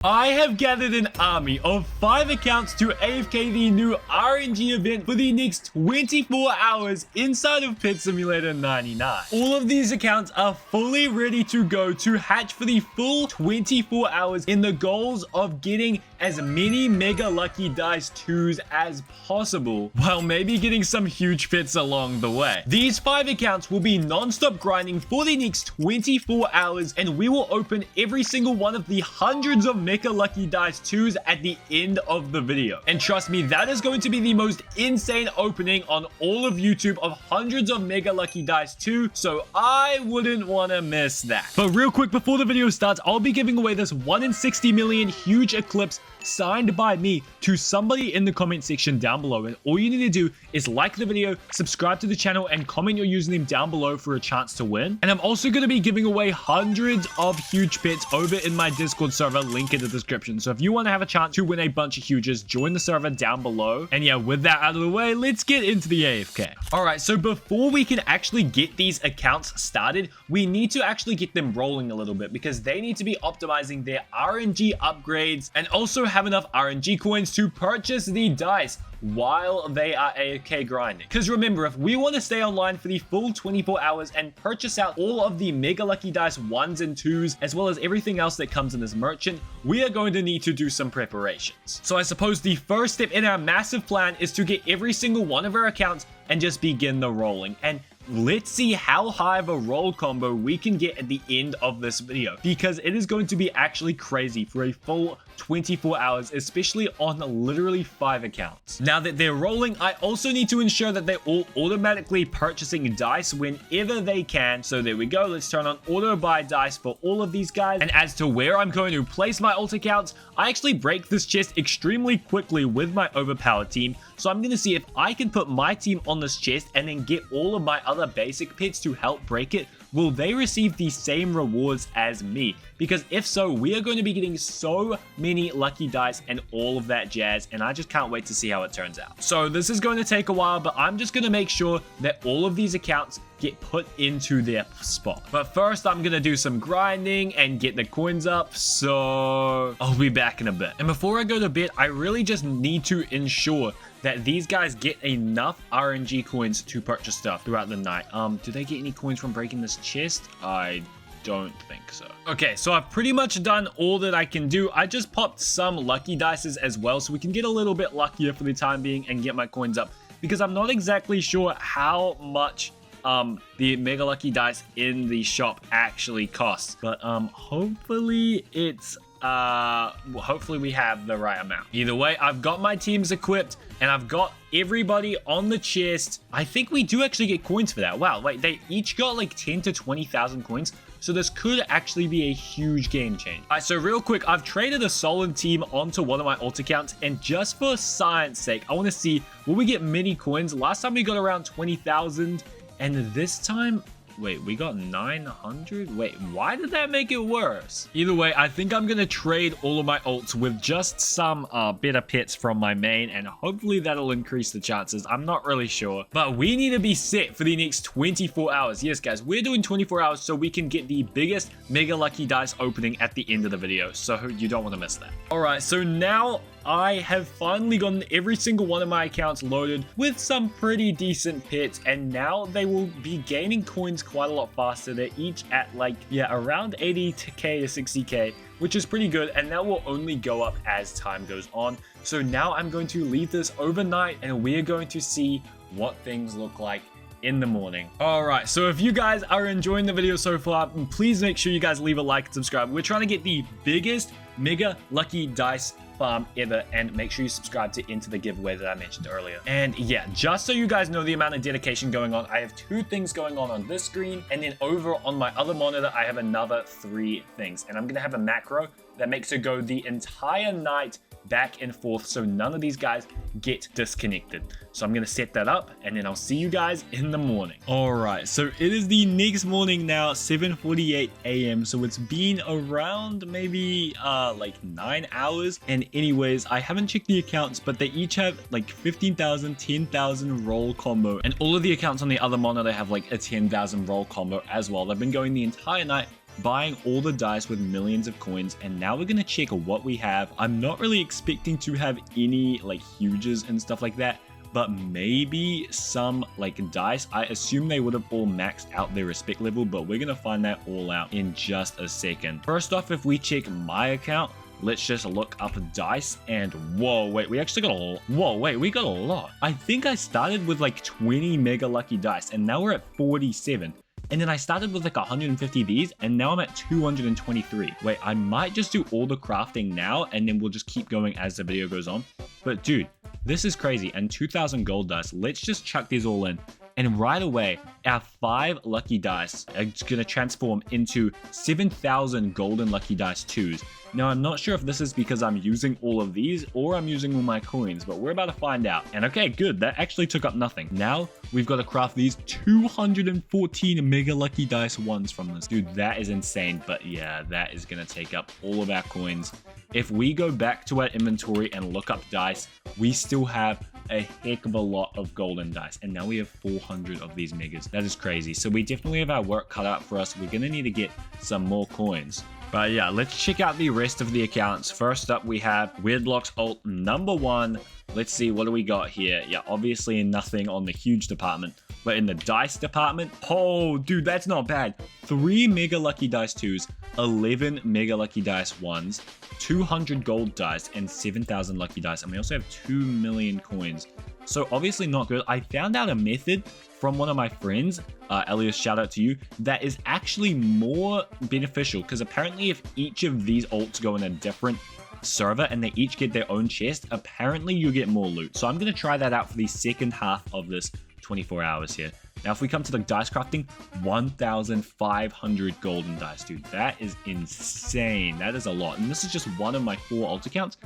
I have gathered an army of 5 accounts to AFK the new RNG event for the next 24 hours inside of Pit Simulator 99. All of these accounts are fully ready to go to hatch for the full 24 hours in the goals of getting as many mega lucky dice 2s as possible, while maybe getting some huge pits along the way. These 5 accounts will be non-stop grinding for the next 24 hours, and we will open every single one of the hundreds of mega lucky dice 2s at the end of the video. And trust me, that is going to be the most insane opening on all of YouTube of hundreds of mega lucky dice 2, so I wouldn't want to miss that. But real quick before the video starts, I'll be giving away this 1 in 60 million huge eclipse signed by me to somebody in the comment section down below, and all you need to do is like the video, subscribe to the channel, and comment your username down below for a chance to win. And I'm also going to be giving away hundreds of huge pits over in my Discord server, link in the description. So if you want to have a chance to win a bunch of huges, join the server down below. And yeah, with that out of the way, let's get into the AFK. Alright, so before we can actually get these accounts started, we need to actually get them rolling a little bit, because they need to be optimizing their RNG upgrades and also have enough RNG coins to purchase the dice while they are AFK grinding. Because remember, if we want to stay online for the full 24 hours and purchase out all of the mega lucky dice 1s and 2s, as well as everything else that comes in this merchant, we are going to need to do some preparations. So I suppose the first step in our massive plan is to get every single one of our accounts and just begin the rolling. And let's see how high of a roll combo we can get at the end of this video, because it is going to be actually crazy for a full 24 hours, especially on literally 5 accounts. Now that they're rolling, I also need to ensure that they're all automatically purchasing dice whenever they can. So there we go. Let's turn on auto buy dice for all of these guys. And as to where I'm going to place my alt accounts, I actually break this chest extremely quickly with my overpowered team. So I'm going to see if I can put my team on this chest and then get all of my other basic pits to help break it. Will they receive the same rewards as me? Because if so, we are going to be getting so many lucky dice and all of that jazz, and I just can't wait to see how it turns out. So this is going to take a while, but I'm just going to make sure that all of these accounts get put into their spot. But first, I'm going to do some grinding and get the coins up, so I'll be back in a bit. And before I go to bed, I really just need to ensure that these guys get enough RNG coins to purchase stuff throughout the night. Do they get any coins from breaking this chest? I don't think so. Okay, so I've pretty much done all that I can do. I just popped some lucky dices as well, so we can get a little bit luckier for the time being and get my coins up, because I'm not exactly sure how much the mega lucky dice in the shop actually costs, but hopefully it's hopefully we have the right amount. Either way, I've got my teams equipped and I've got everybody on the chest. I think we do actually get coins for that. Wow, wait, they each got like 10 to 20,000 coins. So this could actually be a huge game change. All right, so real quick, I've traded a solid team onto one of my alt accounts, and just for science sake, I want to see, will we get many coins? Last time we got around 20,000, and this time, wait, we got 900? Wait, why did that make it worse? Either way, I think I'm going to trade all of my alts with just some better pits from my main, and hopefully that'll increase the chances. I'm not really sure, but we need to be set for the next 24 hours. Yes, guys, we're doing 24 hours so we can get the biggest mega lucky dice opening at the end of the video, so you don't want to miss that. All right, so now I have finally gotten every single one of my accounts loaded with some pretty decent pits, and now they will be gaining coins quite a lot faster. They're each at like, yeah, around 80k to 60k, which is pretty good, and that will only go up as time goes on. So now I'm going to leave this overnight, and we're going to see what things look like in the morning. All right, so if you guys are enjoying the video so far, please make sure you guys leave a like and subscribe. We're trying to get the biggest mega lucky dice farm ever, and make sure you subscribe to enter the giveaway that I mentioned earlier. And yeah, just so you guys know the amount of dedication going on, I have 2 things going on this screen, and then over on my other monitor I have another 3 things, and I'm gonna have a macro that makes it go the entire night back and forth, so none of these guys get disconnected. So I'm gonna set that up, and then I'll see you guys in the morning. All right, so it is the next morning now, 7:48 a.m. So it's been around maybe like 9 hours. And anyways, I haven't checked the accounts, but they each have like 15,000, 10,000 roll combo, and all of the accounts on the other monitor have like a 10,000 roll combo as well. They've been going the entire night buying all the dice with millions of coins, and now we're gonna check what we have. I'm not really expecting to have any like huges and stuff like that, but maybe some like dice. I assume they would have all maxed out their respect level, but we're gonna find that all out in just a second. First off, if we check my account, let's just look up dice, and whoa, wait, we actually got we got a lot. I think I started with like 20 mega lucky dice, and now we're at 47. And then I started with like 150 of these, and now I'm at 223. Wait, I might just do all the crafting now, and then we'll just keep going as the video goes on. But dude, this is crazy. And 2,000 gold dice. Let's just chuck these all in. And right away, our 5 lucky dice are going to transform into 7,000 golden lucky dice 2s. Now, I'm not sure if this is because I'm using all of these or I'm using all my coins, but we're about to find out. And okay, good. That actually took up nothing. Now, we've got to craft these 214 mega lucky dice 1s from this. Dude, that is insane. But yeah, that is going to take up all of our coins. If we go back to our inventory and look up dice, we still have a heck of a lot of golden dice, and now we have 400 of these megas. That is crazy. So we definitely have our work cut out for us. We're gonna need to get some more coins. But yeah, let's check out the rest of the accounts. First up, we have WeirdBlox alt number 1. Let's see, what do we got here? Yeah, obviously nothing on the huge department, but in the dice department, oh dude, that's not bad. 3 mega lucky dice 2s, 11 mega lucky dice 1s, 200 gold dice, and 7,000 lucky dice. And we also have 2 million coins. So obviously not good. I found out a method from one of my friends, Elias, shout out to you, that is actually more beneficial, because apparently if each of these alts go in a different server and they each get their own chest, apparently you get more loot. So I'm going to try that out for the second half of this 24 hours here. Now, if we come to the dice crafting, 1,500 golden dice, dude. That is insane. That is a lot. And this is just one of my 4 alt accounts.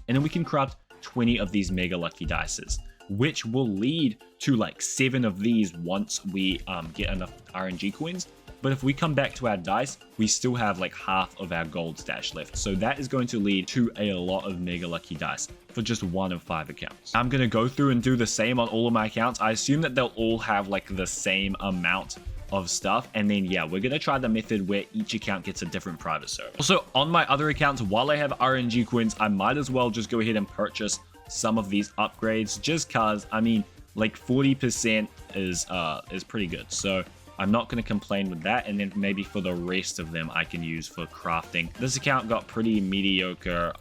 And then we can craft 20 of these mega lucky dices, which will lead to like 7 of these once we get enough RNG coins. But if we come back to our dice, we still have like half of our gold stash left. So that is going to lead to a lot of mega lucky dice for just 1 of 5 accounts. I'm going to go through and do the same on all of my accounts. I assume that they'll all have like the same amount of stuff, and then yeah, we're gonna try the method where each account gets a different private server. Also, on my other accounts, while I have RNG coins, I might as well just go ahead and purchase some of these upgrades, just cause I mean, like 40% is pretty good. So I'm not going to complain with that, and then maybe for the rest of them I can use for crafting. This account got pretty mediocre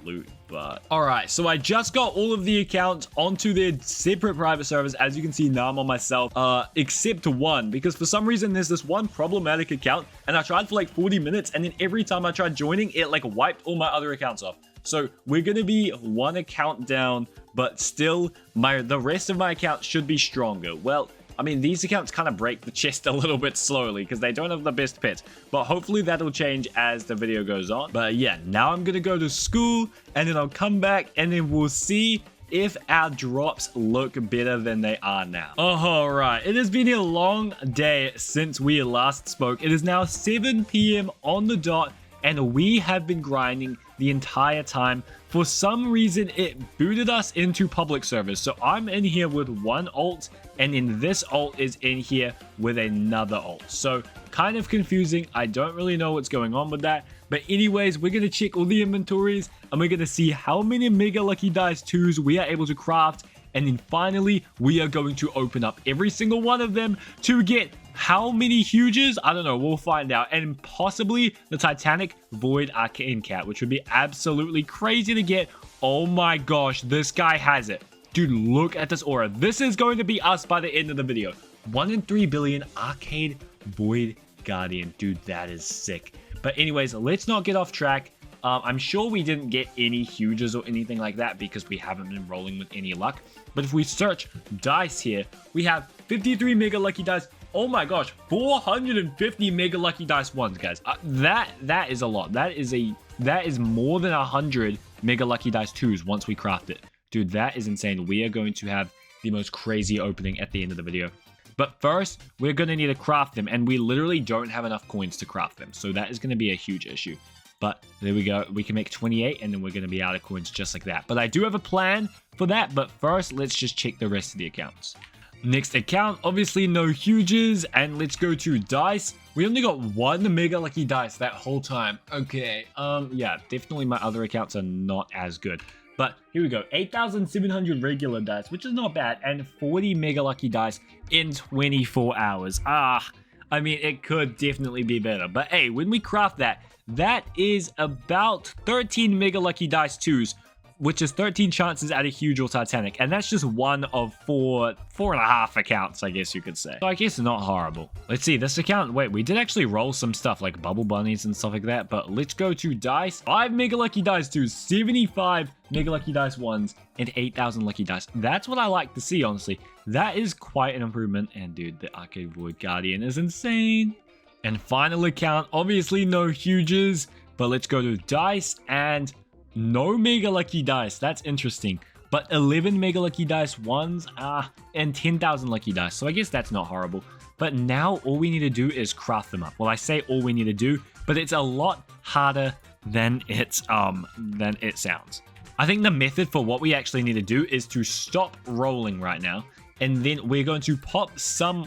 loot, but alright, so I just got all of the accounts onto their separate private servers. As you can see, now I'm on myself, except one, because for some reason there's this one problematic account, and I tried for like 40 minutes, and then every time I tried joining, it like wiped all my other accounts off. So we're going to be 1 account down, but still the rest of my accounts should be stronger. Well, I mean, these accounts kind of break the chest a little bit slowly because they don't have the best pets, but hopefully that'll change as the video goes on. But yeah, now I'm going to go to school, and then I'll come back, and then we'll see if our drops look better than they are now. All right, it has been a long day since we last spoke. It is now 7 p.m. on the dot, and we have been grinding the entire time. For some reason, it booted us into public servers. So I'm in here with 1 alt, and then this alt is in here with another alt. So kind of confusing. I don't really know what's going on with that. But anyways, we're going to check all the inventories, and we're going to see how many mega lucky dice 2s we are able to craft. And then finally, we are going to open up every single one of them to get how many huges? I don't know. We'll find out. And possibly the Titanic Void Arcane Cat, which would be absolutely crazy to get. Oh my gosh, this guy has it. Dude, look at this aura. This is going to be us by the end of the video. 1 in 3 billion Arcade Void Guardian. Dude, that is sick. But anyways, let's not get off track. I'm sure we didn't get any huges or anything like that because we haven't been rolling with any luck. But if we search dice here, we have 53 mega lucky dice. Oh my gosh, 450 mega lucky dice 1s, guys. That is a lot. That is more than 100 mega lucky dice 2s once we craft it. Dude, that is insane. We are going to have the most crazy opening at the end of the video. But first, we're going to need to craft them, and we literally don't have enough coins to craft them. So that is going to be a huge issue. But there we go. We can make 28, and then we're going to be out of coins just like that. But I do have a plan for that. But first, let's just check the rest of the accounts. Next account, obviously no huges, and let's go to dice. We only got one mega lucky dice that whole time. Okay, yeah, definitely my other accounts are not as good. But here we go, 8,700 regular dice, which is not bad, and 40 mega lucky dice in 24 hours. I mean, it could definitely be better. But hey, when we craft that, that is about 13 mega lucky dice 2s, which is 13 chances at a huge or Titanic. And that's just one of four and a half accounts, I guess you could say. So I guess not horrible. Let's see, this account, wait, we did actually roll some stuff like bubble bunnies and stuff like that. But let's go to dice. 5 mega lucky dice 2s, 75 mega lucky dice 1s, and 8,000 lucky dice. That's what I like to see, honestly. That is quite an improvement. And dude, the Arcade Void Guardian is insane. And final account, obviously no huges, but let's go to dice and no mega lucky dice. That's interesting. But 11 mega lucky dice 1s, and 10,000 lucky dice. So I guess that's not horrible. But now all we need to do is craft them up. Well, I say all we need to do, but it's a lot harder than it sounds. I think the method for what we actually need to do is to stop rolling right now. And then we're going to pop some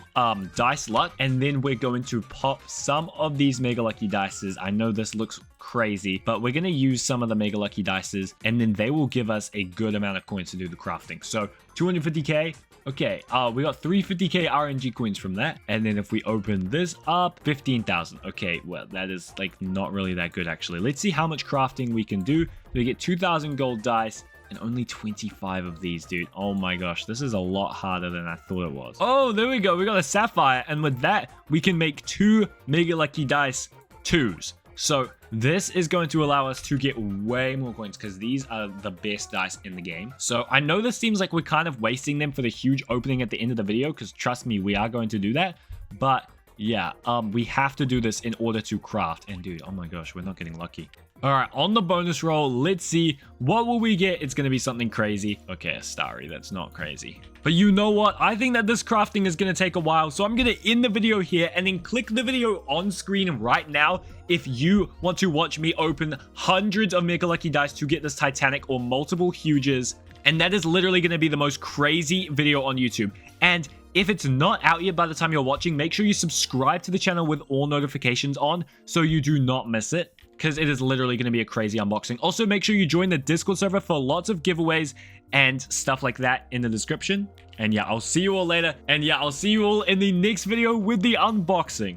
dice luck, and then we're going to pop some of these mega lucky dices. I know this looks crazy, but we're going to use some of the mega lucky dices, and then they will give us a good amount of coins to do the crafting. So 250k. Okay, we got 350k RNG coins from that. And then if we open this up, 15,000. Okay, well, that is like not really that good actually. Let's see how much crafting we can do. We get 2,000 gold dice. And only 25 of these, dude. Oh my gosh, this is a lot harder than I thought it was. Oh, there we go. We got a sapphire. And with that, we can make 2 mega lucky dice 2s. So this is going to allow us to get way more coins because these are the best dice in the game. So I know this seems like we're kind of wasting them for the huge opening at the end of the video because trust me, we are going to do that. But yeah, we have to do this in order to craft. And dude, oh my gosh, we're not getting lucky. All right, on the bonus roll, let's see. What will we get? It's going to be something crazy. Okay, a starry. That's not crazy. But you know what? I think that this crafting is going to take a while. So I'm going to end the video here and then click the video on screen right now if you want to watch me open hundreds of mega lucky dice to get this Titanic or multiple huges. And that is literally going to be the most crazy video on YouTube. And if it's not out yet by the time you're watching, make sure you subscribe to the channel with all notifications on so you do not miss it, because it is literally going to be a crazy unboxing. Also, make sure you join the Discord server for lots of giveaways and stuff like that in the description. And yeah, I'll see you all later. And yeah, I'll see you all in the next video with the unboxing.